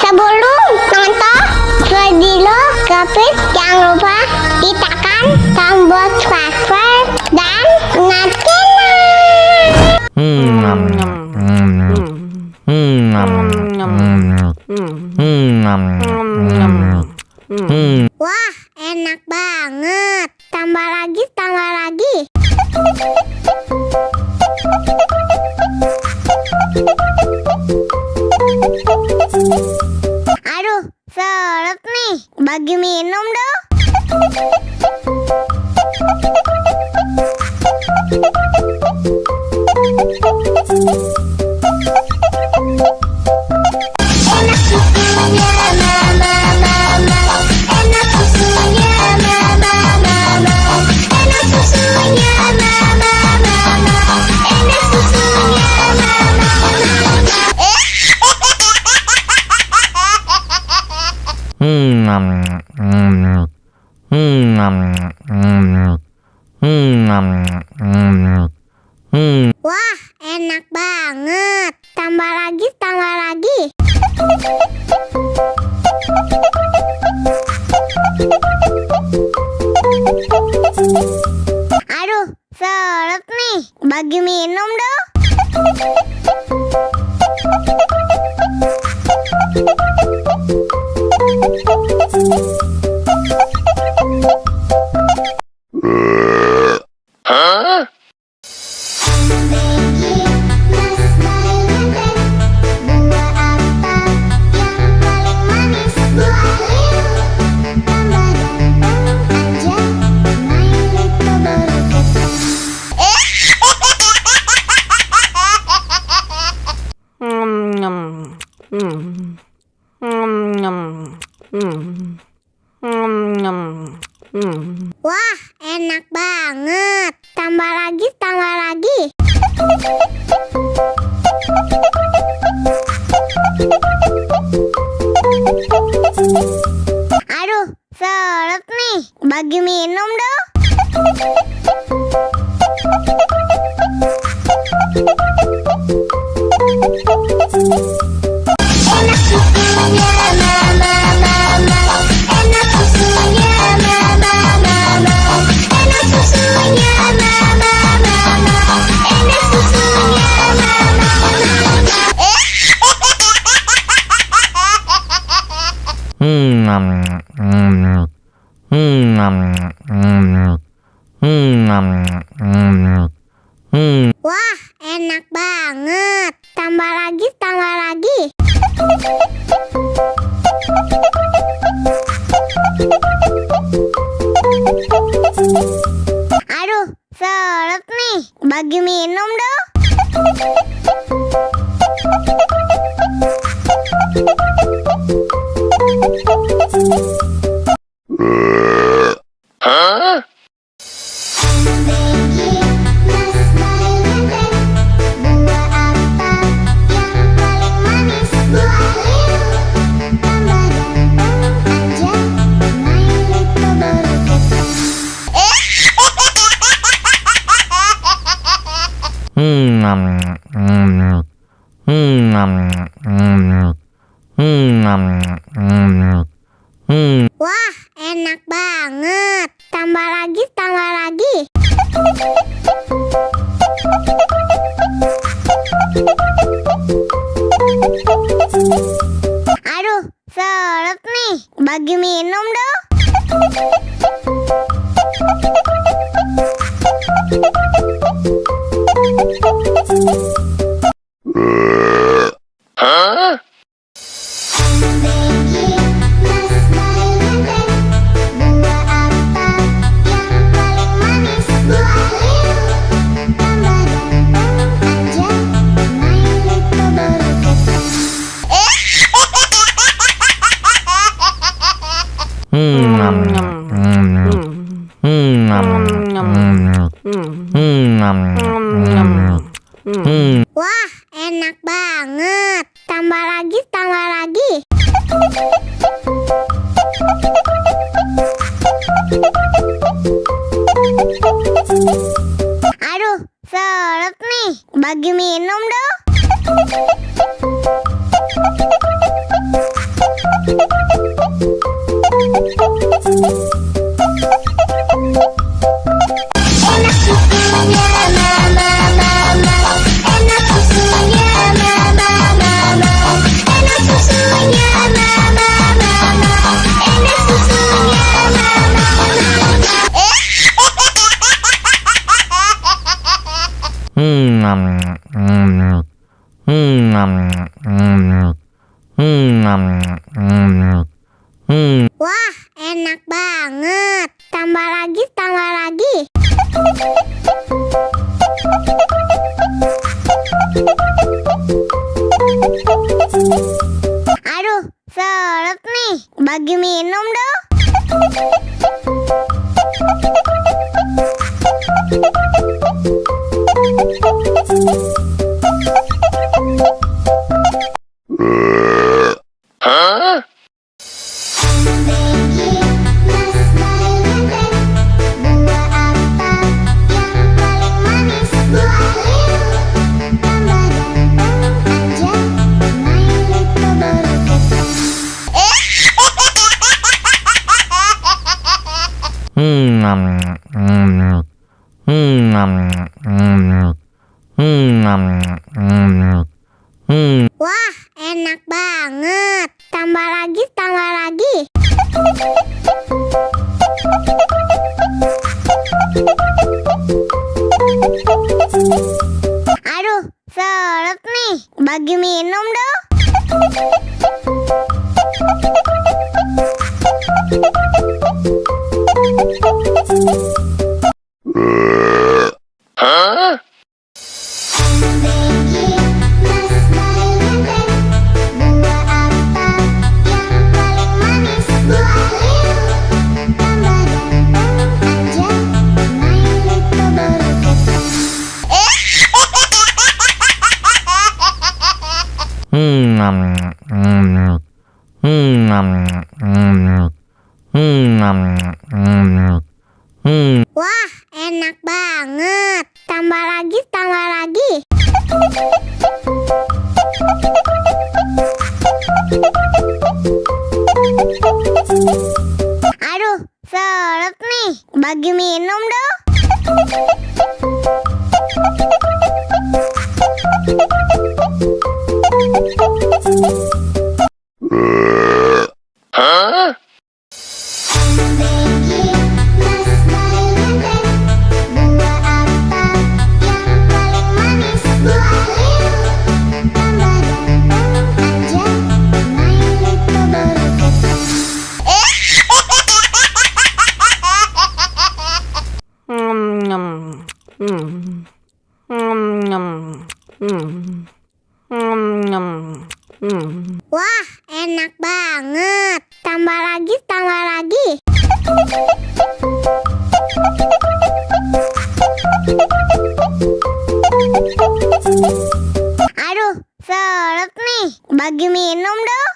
Sebelum nonton video Gapit, jangan lupa ditekan tombol subscribe dan Wah, enak banget. Tambah lagi, tambah lagi. Aduh, seret nih. Bagi minum dong. Enak susunya mama, enak susunya mama, enak susunya mama, enak susunya Wah, enak banget. Tambah lagi, tambah lagi. Aduh, seret nih. Bagi minum dong. Wah, enak banget. Tambah lagi, tambah lagi. Aduh, seret nih. Bagi minum dong. Enak susunya mama, enak susunya mama, enak susunya mama, enak susunya Wah, enak banget. Tambah lagi, tambah lagi. Aduh, seret nih. Bagi minum dong. Wah, enak banget. Tambah lagi, tambah lagi. Aduh, seret nih. Bagi minum dong. Wah, enak banget. Tambah lagi, tambah lagi. Aduh, seret nih. Bagi minum dong. Enak susunya mama mama, enak susunya mama mama, enak susunya mama mama, enak susunya mama mama. Wah, enak banget. Tambah lagi, tambah lagi. Aduh, seret nih. Bagi minum dong. Wah, enak banget. Tambah lagi, tambah lagi. Aduh, seret nih. Bagi minum dong. Wah, enak banget. Tambah lagi, tambah lagi. Aduh, seret nih. Bagi minum dong. Wah, enak banget. Tambah lagi, tambah lagi. Aduh, seret nih. Bagi minum dong.